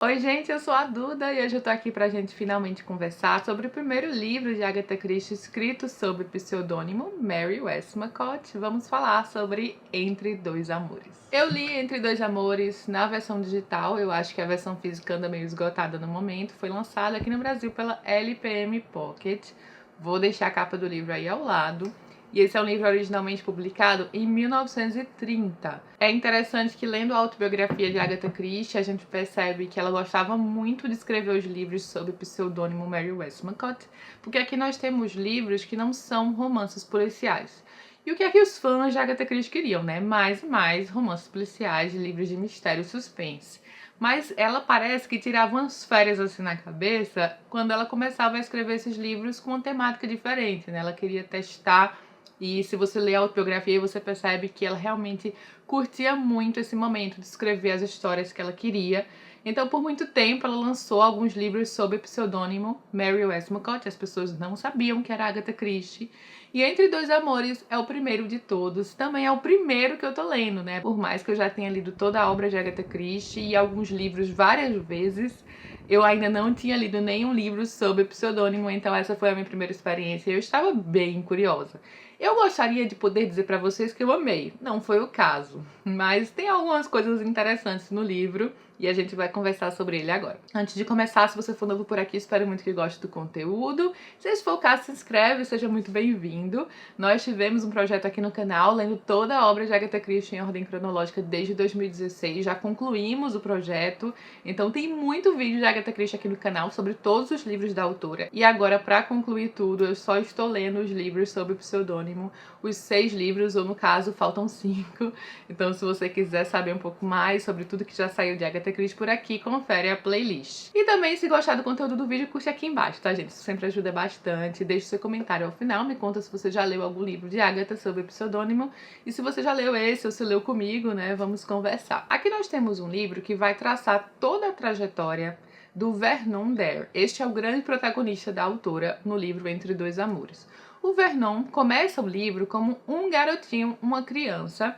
Oi gente, eu sou a Duda e hoje eu tô aqui pra gente finalmente conversar sobre o primeiro livro de Agatha Christie escrito sob pseudônimo Mary Westmacott. Vamos falar sobre Entre Dois Amores. Eu li Entre Dois Amores na versão digital, eu acho que a versão física anda meio esgotada no momento. Foi lançada aqui no Brasil pela LPM Pocket. Vou deixar a capa do livro aí ao lado. E esse é um livro originalmente publicado em 1930. É interessante que, lendo a autobiografia de Agatha Christie, a gente percebe que ela gostava muito de escrever os livros sob o pseudônimo Mary Westmacott, porque aqui nós temos livros que não são romances policiais. E o que é que os fãs de Agatha Christie queriam, né? Mais e mais romances policiais, livros de mistério e suspense. Mas ela parece que tirava umas férias assim na cabeça quando ela começava a escrever esses livros com uma temática diferente, né? Ela queria testar. E se você lê a autobiografia, você percebe que ela realmente curtia muito esse momento de escrever as histórias que ela queria. Então, por muito tempo, ela lançou alguns livros sob o pseudônimo Mary Westmacott. As pessoas não sabiam que era Agatha Christie. E Entre Dois Amores é o primeiro de todos. Também é o primeiro que eu tô lendo, né? Por mais que eu já tenha lido toda a obra de Agatha Christie e alguns livros várias vezes, eu ainda não tinha lido nenhum livro sob pseudônimo, então essa foi a minha primeira experiência e eu estava bem curiosa. Eu gostaria de poder dizer para vocês que eu amei, não foi o caso, mas tem algumas coisas interessantes no livro e a gente vai conversar sobre ele agora. Antes de começar, se você for novo por aqui, espero muito que goste do conteúdo. Se for o caso, se inscreve, seja muito bem-vindo. Nós tivemos um projeto aqui no canal, lendo toda a obra de Agatha Christie em ordem cronológica desde 2016, já concluímos o projeto, então tem muito vídeo de Agatha Christie aqui no canal sobre todos os livros da autora. E agora, para concluir tudo, eu só estou lendo os livros sob o pseudônimo, os 6 livros, ou no caso, faltam 5. Então, se você quiser saber um pouco mais sobre tudo que já saiu de Agatha Christie por aqui, confere a playlist. E também, se gostar do conteúdo do vídeo, curte aqui embaixo, tá, gente? Isso sempre ajuda bastante. Deixe seu comentário ao final, me conta se você já leu algum livro de Agatha sob pseudônimo. E se você já leu esse, ou se leu comigo, né, vamos conversar. Aqui nós temos um livro que vai traçar toda a trajetória do Vernon Dare. Este é o grande protagonista da autora no livro Entre Dois Amores. O Vernon começa o livro como um garotinho, uma criança.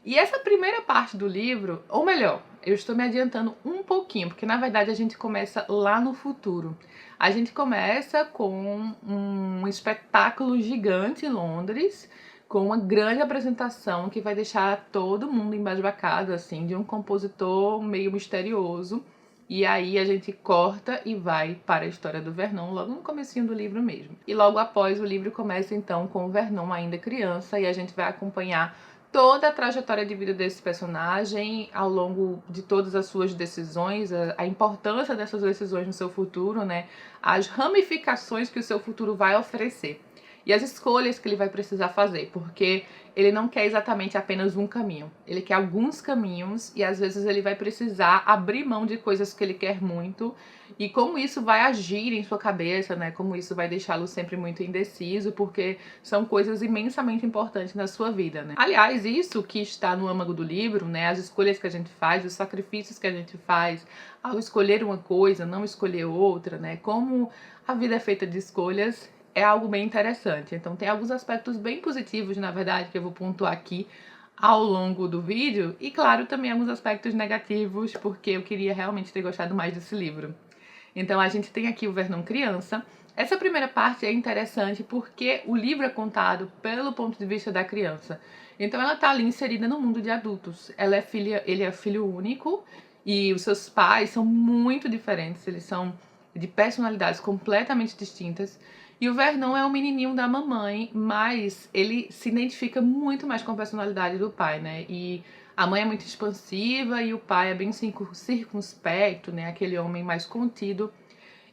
E essa primeira parte do livro, ou melhor, eu estou me adiantando um pouquinho, porque na verdade a gente começa lá no futuro. A gente começa com um espetáculo gigante em Londres, com uma grande apresentação que vai deixar todo mundo embasbacado, assim, de um compositor meio misterioso. E aí a gente corta e vai para a história do Vernon, logo no comecinho do livro mesmo. E logo após o livro começa então com o Vernon ainda criança, e a gente vai acompanhar toda a trajetória de vida desse personagem ao longo de todas as suas decisões, a importância dessas decisões no seu futuro, né? As ramificações que o seu futuro vai oferecer e as escolhas que ele vai precisar fazer, porque ele não quer exatamente apenas um caminho, ele quer alguns caminhos e às vezes ele vai precisar abrir mão de coisas que ele quer muito e como isso vai agir em sua cabeça, né? Como isso vai deixá-lo sempre muito indeciso, porque são coisas imensamente importantes na sua vida, né? Aliás, isso que está no âmago do livro, né? As escolhas que a gente faz, os sacrifícios que a gente faz ao escolher uma coisa, não escolher outra, né? Como a vida é feita de escolhas, é algo bem interessante. Então tem alguns aspectos bem positivos, na verdade, que eu vou pontuar aqui ao longo do vídeo. E claro, também alguns aspectos negativos, porque eu queria realmente ter gostado mais desse livro. Então a gente tem aqui o Vernon criança. Essa primeira parte é interessante porque o livro é contado pelo ponto de vista da criança. Então ela tá ali inserida no mundo de adultos. Ele é filho único e os seus pais são muito diferentes. Eles são de personalidades completamente distintas. E o Vernon é o menininho da mamãe, mas ele se identifica muito mais com a personalidade do pai, né? E a mãe é muito expansiva e o pai é bem circunspecto, né? Aquele homem mais contido.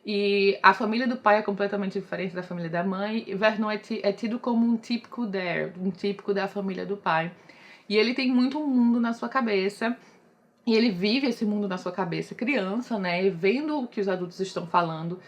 E a família do pai é completamente diferente da família da mãe. E Vernon é tido como um típico Dare, um típico da família do pai. E ele tem muito um mundo na sua cabeça. E ele vive esse mundo na sua cabeça, criança, né? Vendo o que os adultos estão falando,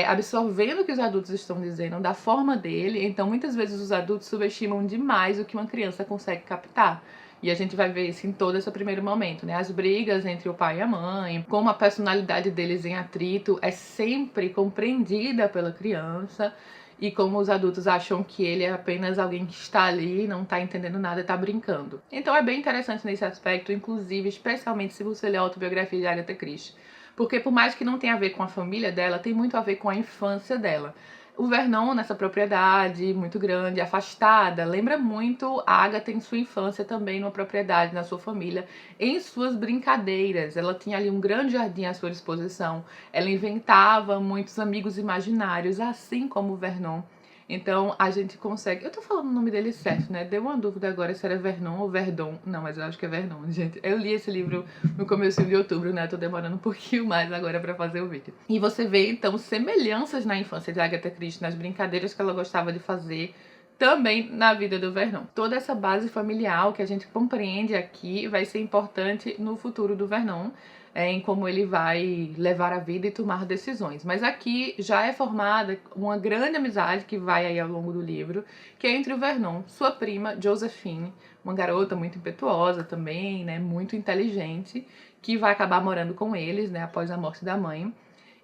absorvendo o que os adultos estão dizendo da forma dele. Então, muitas vezes os adultos subestimam demais o que uma criança consegue captar. E a gente vai ver isso em todo esse primeiro momento, né? As brigas entre o pai e a mãe, como a personalidade deles em atrito é sempre compreendida pela criança. E como os adultos acham que ele é apenas alguém que está ali, não está entendendo nada, está brincando. Então é bem interessante nesse aspecto, inclusive, especialmente se você ler a autobiografia de Agatha Christie. Porque por mais que não tenha a ver com a família dela, tem muito a ver com a infância dela. O Vernon, nessa propriedade muito grande, afastada, lembra muito a Agatha em sua infância também, numa propriedade, na sua família, em suas brincadeiras. Ela tinha ali um grande jardim à sua disposição. Ela inventava muitos amigos imaginários, assim como o Vernon. Então a gente consegue. Eu tô falando o nome dele certo, né? Deu uma dúvida agora se era Vernon ou Verdon. Não, mas eu acho que é Vernon, gente. Eu li esse livro no começo de outubro, né? Tô demorando um pouquinho mais agora pra fazer o vídeo. E você vê, então, semelhanças na infância de Agatha Christie, nas brincadeiras que ela gostava de fazer, também na vida do Vernon. Toda essa base familiar que a gente compreende aqui vai ser importante no futuro do Vernon, em como ele vai levar a vida e tomar decisões. Mas aqui já é formada uma grande amizade que vai aí ao longo do livro, que é entre o Vernon, sua prima Josephine, uma garota muito impetuosa também, né, muito inteligente, que vai acabar morando com eles, né, após a morte da mãe.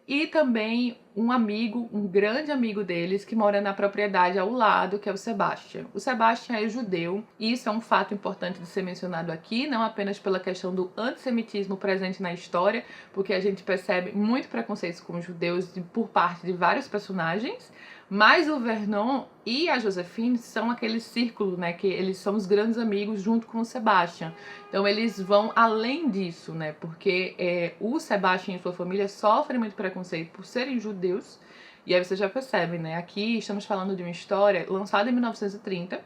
E também um amigo, um grande amigo deles, que mora na propriedade ao lado, que é o Sebastian. O Sebastian é judeu, e isso é um fato importante de ser mencionado aqui, não apenas pela questão do antissemitismo presente na história, porque a gente percebe muito preconceito com os judeus por parte de vários personagens, mas o Vernon e a Josephine são aquele círculo, né, que eles são os grandes amigos junto com o Sebastian. Então eles vão além disso, né, porque o Sebastian e sua família sofrem muito preconceito por serem judeus. E aí você já percebe, né, aqui estamos falando de uma história lançada em 1930,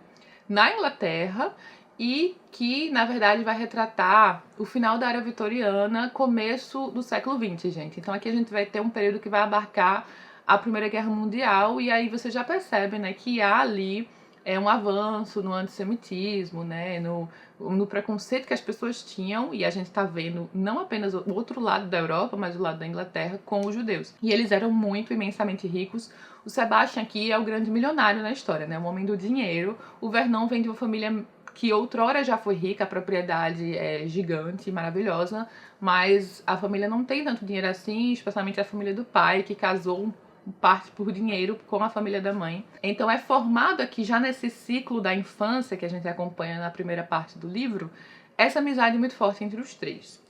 na Inglaterra, e que, na verdade, vai retratar o final da era vitoriana, começo do século XX, gente. Então aqui a gente vai ter um período que vai abarcar a Primeira Guerra Mundial, e aí você já percebe, né, que há ali um avanço no antissemitismo, né, no preconceito que as pessoas tinham, e a gente tá vendo não apenas o outro lado da Europa, mas o lado da Inglaterra com os judeus. E eles eram muito, imensamente ricos. O Sebastian aqui é o grande milionário na história, né, o homem do dinheiro. O Vernon vem de uma família que outrora já foi rica, a propriedade é gigante, maravilhosa, mas a família não tem tanto dinheiro assim, especialmente a família do pai, que casou parte por dinheiro com a família da mãe. Então é formado aqui, já nesse ciclo da infância que a gente acompanha na primeira parte do livro, essa amizade muito forte entre os três.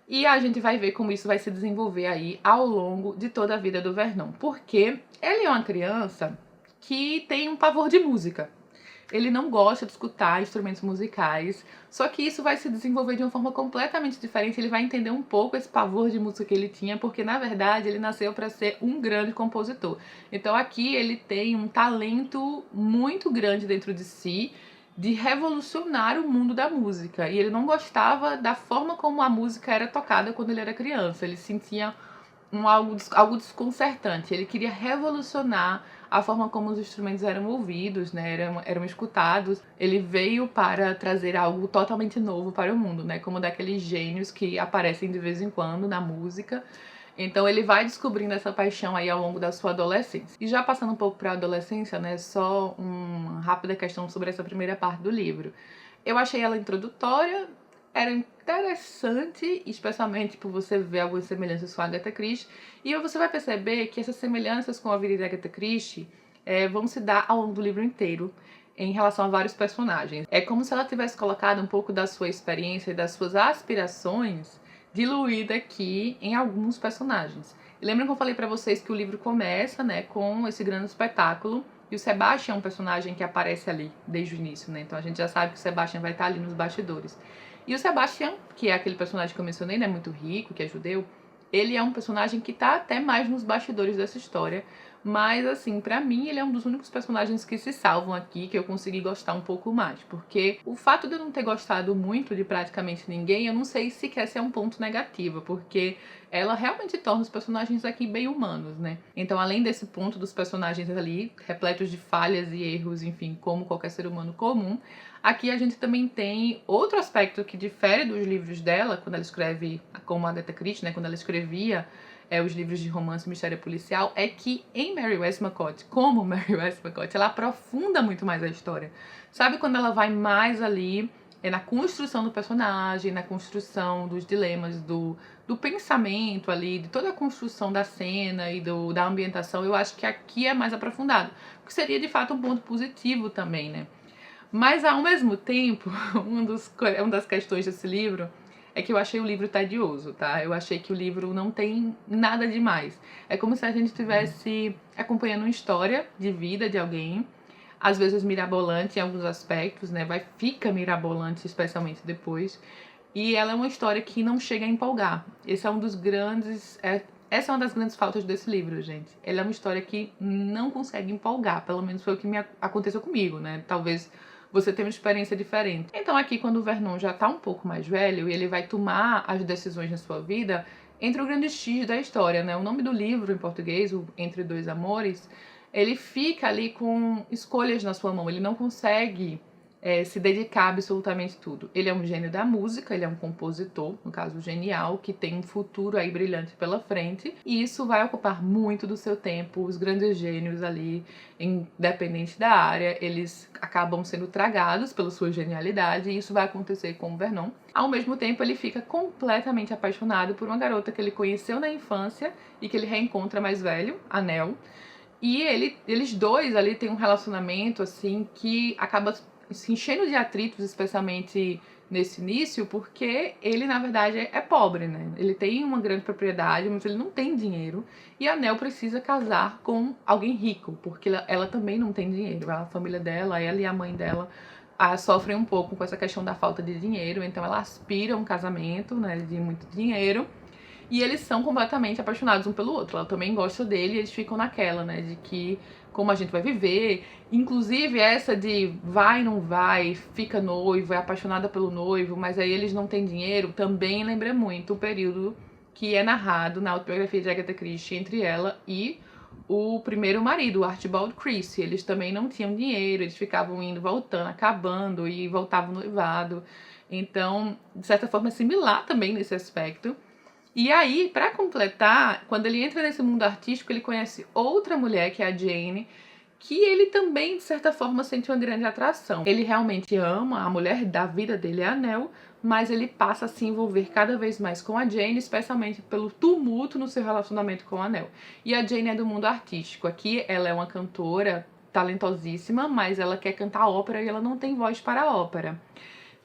E a gente vai ver como isso vai se desenvolver aí ao longo de toda a vida do Vernon, porque ele é uma criança que tem um pavor de música. Ele não gosta de escutar instrumentos musicais, só que isso vai se desenvolver de uma forma completamente diferente. Ele vai entender um pouco esse pavor de música que ele tinha, porque na verdade ele nasceu para ser um grande compositor. Então aqui ele tem um talento muito grande dentro de si, de revolucionar o mundo da música. E ele não gostava da forma como a música era tocada quando ele era criança. Ele sentia algo desconcertante. Ele queria revolucionar a forma como os instrumentos eram ouvidos, né, eram escutados. Ele veio para trazer algo totalmente novo para o mundo, né, como daqueles gênios que aparecem de vez em quando na música. Então ele vai descobrindo essa paixão aí ao longo da sua adolescência. E já passando um pouco para a adolescência, né, só uma rápida questão sobre essa primeira parte do livro. Eu achei ela introdutória, era interessante, especialmente por você ver algumas semelhanças com a Agatha Christie, e você vai perceber que essas semelhanças com a vida de Agatha Christie vão se dar ao longo do livro inteiro, em relação a vários personagens. É como se ela tivesse colocado um pouco da sua experiência e das suas aspirações diluída aqui em alguns personagens. E lembram que eu falei pra vocês que o livro começa, né, com esse grande espetáculo, e o Sebastian é um personagem que aparece ali desde o início, né, então a gente já sabe que o Sebastian vai estar ali nos bastidores. E o Sebastian, que é aquele personagem que eu mencionei, né, muito rico, que é judeu, ele é um personagem que tá até mais nos bastidores dessa história, mas assim, pra mim ele é um dos únicos personagens que se salvam aqui, que eu consegui gostar um pouco mais, porque o fato de eu não ter gostado muito de praticamente ninguém, eu não sei se quer ser um ponto negativo, porque ela realmente torna os personagens aqui bem humanos, né? Então, além desse ponto dos personagens ali, repletos de falhas e erros, enfim, como qualquer ser humano comum, aqui a gente também tem outro aspecto que difere dos livros dela, quando ela escreve, como a Agatha Christie, né, quando ela escrevia os livros de romance e mistério policial, é que em Mary Westmacott, como Mary Westmacott, ela aprofunda muito mais a história. Sabe quando ela vai mais ali na construção do personagem, na construção dos dilemas, do pensamento ali, de toda a construção da cena e da ambientação, eu acho que aqui é mais aprofundado. O que seria, de fato, um ponto positivo também, né? Mas, ao mesmo tempo, uma das questões desse livro é que eu achei o livro tedioso, tá? Eu achei que o livro não tem nada demais. É como se a gente estivesse acompanhando uma história de vida de alguém, às vezes mirabolante em alguns aspectos, né? Fica mirabolante, especialmente depois. E ela é uma história que não chega a empolgar. Esse é um dos grandes... essa é uma das grandes faltas desse livro, gente. Ele é uma história que não consegue empolgar, pelo menos foi o que aconteceu comigo, né? Talvez você tenha uma experiência diferente. Então aqui, quando o Vernon já tá um pouco mais velho e ele vai tomar as decisões na sua vida, entra o grande X da história, né? O nome do livro, em português, o Entre Dois Amores, ele fica ali com escolhas na sua mão. Ele não consegue se dedicar a absolutamente tudo. Ele é um gênio da música, ele é um compositor, no caso genial, que tem um futuro aí brilhante pela frente, e isso vai ocupar muito do seu tempo. Os grandes gênios ali, independente da área, eles acabam sendo tragados pela sua genialidade, e isso vai acontecer com o Vernon. Ao mesmo tempo, ele fica completamente apaixonado por uma garota que ele conheceu na infância e que ele reencontra mais velho, a Nell, e eles dois ali têm um relacionamento assim que acaba se enchendo de atritos, especialmente nesse início, porque ele, na verdade, é pobre, né? Ele tem uma grande propriedade, mas ele não tem dinheiro. E a Nell precisa casar com alguém rico, porque ela também não tem dinheiro. A família dela, ela e a mãe dela, sofrem um pouco com essa questão da falta de dinheiro. Então ela aspira a um casamento, né, de muito dinheiro. E eles são completamente apaixonados um pelo outro. Ela também gosta dele e eles ficam naquela, né, de que como a gente vai viver. Inclusive essa de vai, não vai, fica noivo, é apaixonada pelo noivo, mas aí eles não têm dinheiro, também lembra muito o período que é narrado na autobiografia de Agatha Christie entre ela e o primeiro marido, o Archibald Christie. Eles também não tinham dinheiro, eles ficavam indo, voltando, acabando e voltavam noivado. Então, de certa forma, é similar também nesse aspecto. E aí, pra completar, quando ele entra nesse mundo artístico, ele conhece outra mulher, que é a Jane, que ele também, de certa forma, sente uma grande atração. Ele realmente ama, a mulher da vida dele é a Nell, mas ele passa a se envolver cada vez mais com a Jane, especialmente pelo tumulto no seu relacionamento com a Nell. E a Jane é do mundo artístico. Aqui ela é uma cantora talentosíssima, mas ela quer cantar ópera e ela não tem voz para a ópera.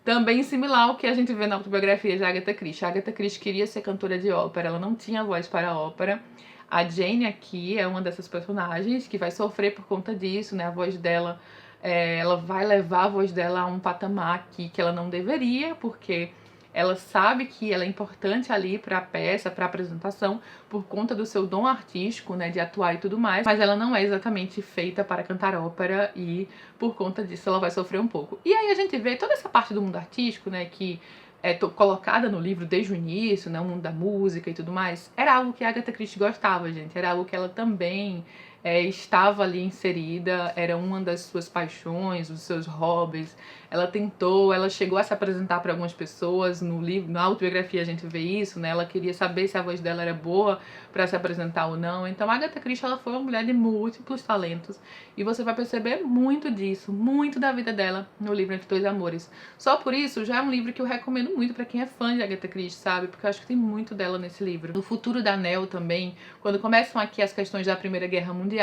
Também similar ao que a gente vê na autobiografia de Agatha Christie. A Agatha Christie queria ser cantora de ópera, ela não tinha voz para a ópera. A Jane aqui é uma dessas personagens que vai sofrer por conta disso, né? A voz dela, ela vai levar a voz dela a um patamar aqui que ela não deveria, porque ela sabe que ela é importante ali para a peça, para a apresentação, por conta do seu dom artístico, né, de atuar e tudo mais, mas ela não é exatamente feita para cantar ópera e por conta disso ela vai sofrer um pouco. E aí a gente vê toda essa parte do mundo artístico, né, que é colocada no livro desde o início, né, o mundo da música e tudo mais, era algo que a Agatha Christie gostava, gente, era algo que ela também estava ali inserida, era uma das suas paixões, dos seus hobbies. Ela chegou a se apresentar para algumas pessoas no livro, na autobiografia a gente vê isso, né? Ela queria saber se a voz dela era boa para se apresentar ou não. Então a Agatha Christie, ela foi uma mulher de múltiplos talentos e você vai perceber muito disso, muito da vida dela no livro Entre Dois Amores. Só por isso já é um livro que eu recomendo muito para quem é fã de Agatha Christie, sabe? Porque eu acho que tem muito dela nesse livro. No futuro da Nell também, quando começam aqui as questões da Primeira Guerra Mundial,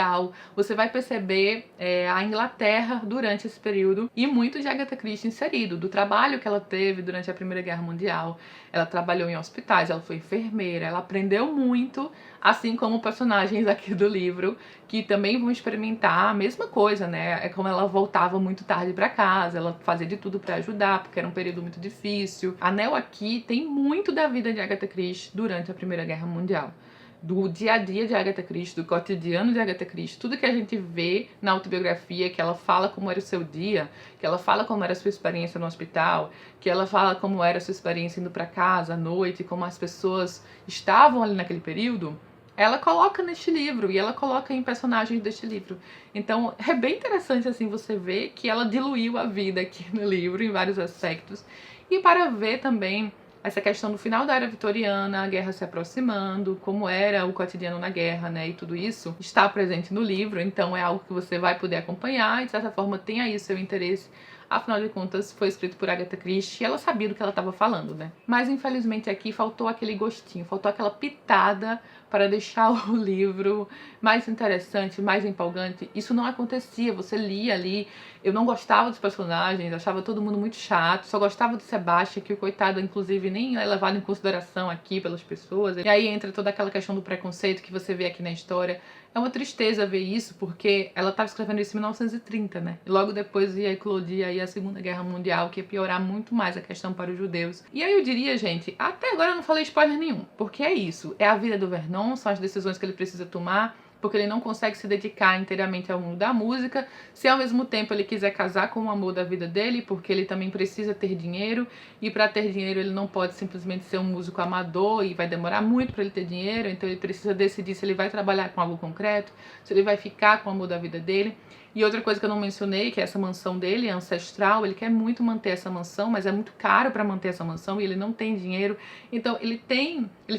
você vai perceber a Inglaterra durante esse período e muito de Agatha Christie inserido, do trabalho que ela teve durante a Primeira Guerra Mundial. Ela trabalhou em hospitais, ela foi enfermeira, ela aprendeu muito, assim como personagens aqui do livro, que também vão experimentar a mesma coisa, né? É como ela voltava muito tarde para casa, ela fazia de tudo para ajudar, porque era um período muito difícil. A Nell aqui tem muito da vida de Agatha Christie durante a Primeira Guerra Mundial. Do dia a dia de Agatha Christie, do cotidiano de Agatha Christie, tudo que a gente vê na autobiografia, que ela fala como era o seu dia, que ela fala como era a sua experiência no hospital, que ela fala como era a sua experiência indo para casa à noite, como as pessoas estavam ali naquele período, ela coloca neste livro e ela coloca em personagens deste livro. Então é bem interessante assim você ver que ela diluiu a vida aqui no livro em vários aspectos e para ver também essa questão do final da era vitoriana, a guerra se aproximando, como era o cotidiano na guerra, né, e tudo isso está presente no livro, então é algo que você vai poder acompanhar e de certa forma tem aí seu interesse. Afinal de contas, foi escrito por Agatha Christie e ela sabia do que ela estava falando, né? Mas infelizmente aqui faltou aquele gostinho, faltou aquela pitada para deixar o livro mais interessante, mais empolgante. Isso não acontecia, você lia ali, eu não gostava dos personagens, achava todo mundo muito chato, só gostava do Sebastian, que o coitado, inclusive, nem é levado em consideração aqui pelas pessoas. E aí entra toda aquela questão do preconceito que você vê aqui na história. É uma tristeza ver isso, porque ela estava escrevendo isso em 1930, né? E logo depois ia eclodir aí a Segunda Guerra Mundial, que ia piorar muito mais a questão para os judeus. E aí eu diria, gente, até agora eu não falei spoiler nenhum, porque é isso. É a vida do Vernon, são as decisões que ele precisa tomar, porque ele não consegue se dedicar inteiramente ao mundo da música, se ao mesmo tempo ele quiser casar com o amor da vida dele, porque ele também precisa ter dinheiro, e para ter dinheiro ele não pode simplesmente ser um músico amador, e vai demorar muito para ele ter dinheiro, então ele precisa decidir se ele vai trabalhar com algo concreto, se ele vai ficar com o amor da vida dele. E outra coisa que eu não mencionei, que é essa mansão dele, é ancestral, ele quer muito manter essa mansão, mas é muito caro para manter essa mansão e ele não tem dinheiro. Então ele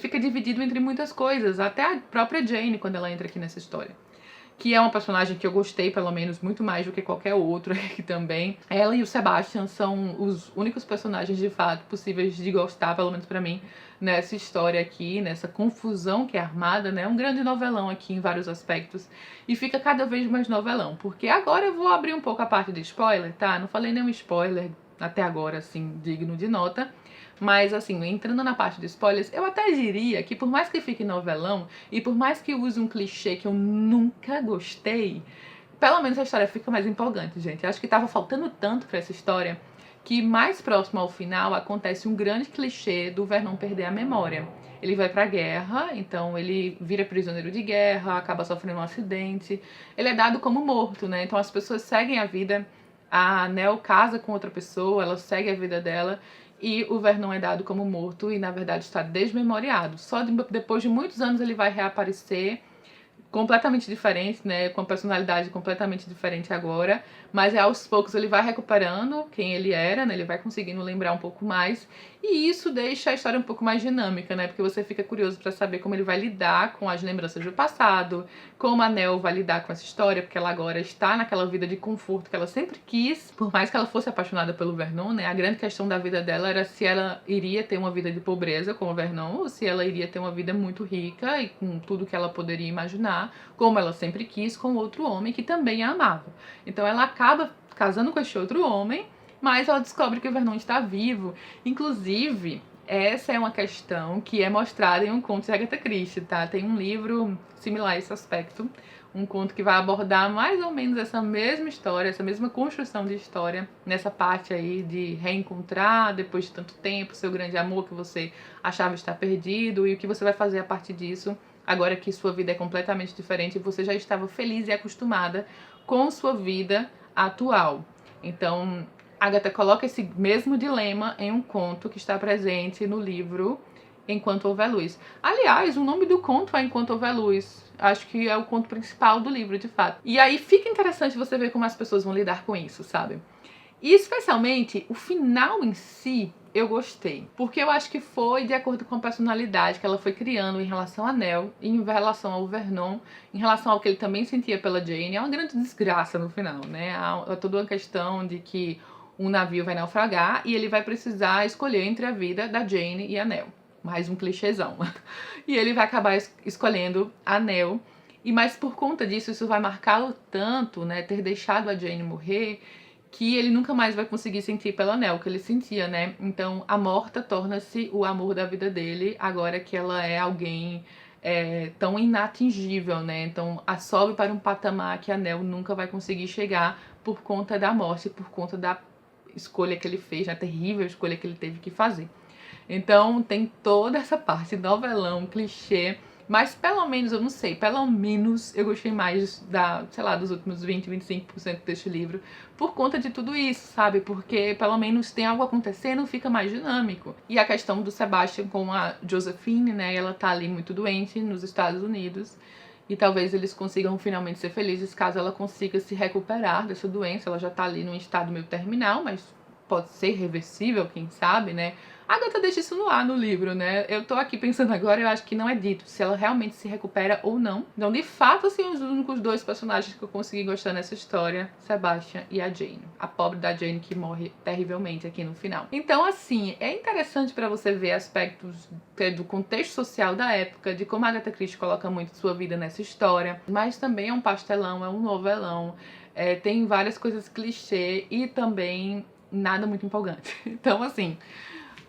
fica dividido entre muitas coisas, até a própria Jane quando ela entra aqui nessa história. Que é uma personagem que eu gostei, pelo menos, muito mais do que qualquer outro aqui também. Ela e o Sebastian são os únicos personagens, de fato, possíveis de gostar, pelo menos pra mim, nessa história aqui, nessa confusão que é armada, né? Um grande novelão aqui em vários aspectos. E fica cada vez mais novelão, porque agora eu vou abrir um pouco a parte de spoiler, tá? Não falei nenhum spoiler até agora, assim, digno de nota. Mas, assim, entrando na parte de spoilers, eu até diria que por mais que fique novelão e por mais que use um clichê que eu nunca gostei, pelo menos a história fica mais empolgante, gente. Eu acho que tava faltando tanto pra essa história que mais próximo ao final acontece um grande clichê do Vernon perder a memória. Ele vai pra guerra, então ele vira prisioneiro de guerra, acaba sofrendo um acidente. Ele é dado como morto, né? Então as pessoas seguem a vida. A Nell casa com outra pessoa, ela segue a vida dela e o Vernon é dado como morto e na verdade está desmemoriado. Só depois de muitos anos ele vai reaparecer completamente diferente, né, com a personalidade completamente diferente agora, mas aos poucos ele vai recuperando quem ele era, né, ele vai conseguindo lembrar um pouco mais, e isso deixa a história um pouco mais dinâmica, né, porque você fica curioso para saber como ele vai lidar com as lembranças do passado, como a Nell vai lidar com essa história, porque ela agora está naquela vida de conforto que ela sempre quis, por mais que ela fosse apaixonada pelo Vernon, né, a grande questão da vida dela era se ela iria ter uma vida de pobreza como o Vernon, ou se ela iria ter uma vida muito rica e com tudo que ela poderia imaginar, como ela sempre quis, com outro homem que também a amava. Então ela acaba casando com este outro homem, mas ela descobre que o Vernon está vivo. Inclusive, essa é uma questão que é mostrada em um conto de Agatha Christie, tá? Tem um livro similar a esse aspecto, um conto que vai abordar mais ou menos essa mesma história, essa mesma construção de história, nessa parte aí de reencontrar depois de tanto tempo, seu grande amor que você achava estar perdido e o que você vai fazer a partir disso, agora que sua vida é completamente diferente e você já estava feliz e acostumada com sua vida atual. Então, Agatha coloca esse mesmo dilema em um conto que está presente no livro Enquanto Houver Luz. Aliás, o nome do conto é Enquanto Houver Luz. Acho que é o conto principal do livro, de fato. E aí fica interessante você ver como as pessoas vão lidar com isso, sabe? E especialmente o final em si, eu gostei. Porque eu acho que foi de acordo com a personalidade que ela foi criando em relação a Nell, e em relação ao Vernon, em relação ao que ele também sentia pela Jane. É uma grande desgraça no final, né? É toda uma questão de que um navio vai naufragar e ele vai precisar escolher entre a vida da Jane e a Nell. Mais um clichêzão. E ele vai acabar escolhendo a Nell. E mas por conta disso, isso vai marcá-lo tanto, né? Ter deixado a Jane morrer, que ele nunca mais vai conseguir sentir pela Nell, que ele sentia, né? Então a morta torna-se o amor da vida dele, agora que ela é alguém tão inatingível, né? Então a sobe para um patamar que a Nell nunca vai conseguir chegar por conta da morte, por conta da escolha que ele fez, a terrível escolha que ele teve que fazer. Então tem toda essa parte, novelão, clichê, mas pelo menos, eu não sei, pelo menos eu gostei mais dos últimos 20, 25% deste livro por conta de tudo isso, sabe? Porque pelo menos tem algo acontecendo, fica mais dinâmico. E a questão do Sebastian com a Josephine, né? Ela tá ali muito doente nos Estados Unidos e talvez eles consigam finalmente ser felizes caso ela consiga se recuperar dessa doença. Ela já tá ali num estado meio terminal, mas pode ser reversível, quem sabe, né? A Agatha deixa isso no ar no livro, né? Eu tô aqui pensando agora, eu acho que não é dito se ela realmente se recupera ou não. Então, de fato, assim, os únicos dois personagens que eu consegui gostar nessa história, Sebastian e a Jane. A pobre da Jane que morre terrivelmente aqui no final. Então, assim, é interessante pra você ver aspectos do contexto social da época, de como a Agatha Christie coloca muito sua vida nessa história, mas também é um pastelão, é um novelão, tem várias coisas clichê e também nada muito empolgante. Então, assim,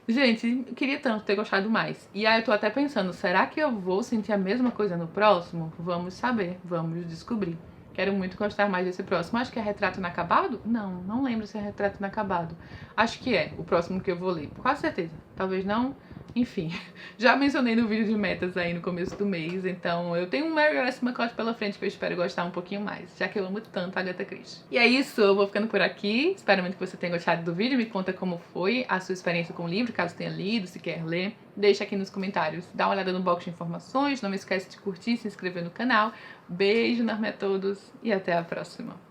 gente, eu queria tanto ter gostado mais. E aí eu tô até pensando, será que eu vou sentir a mesma coisa no próximo? Vamos saber, vamos descobrir. Quero muito gostar mais desse próximo. Acho que é Retrato Inacabado? Não, não lembro se é Retrato Inacabado. Acho que é o próximo que eu vou ler. Quase certeza. Talvez não. Enfim, já mencionei no vídeo de metas aí no começo do mês, então eu tenho um Mary McCott pela frente que eu espero gostar um pouquinho mais, já que eu amo tanto a Agatha Christie. E é isso, eu vou ficando por aqui, espero muito que você tenha gostado do vídeo, me conta como foi a sua experiência com o livro, caso tenha lido, se quer ler, deixa aqui nos comentários, dá uma olhada no box de informações, não me esquece de curtir e se inscrever no canal, beijo enorme a todos e até a próxima!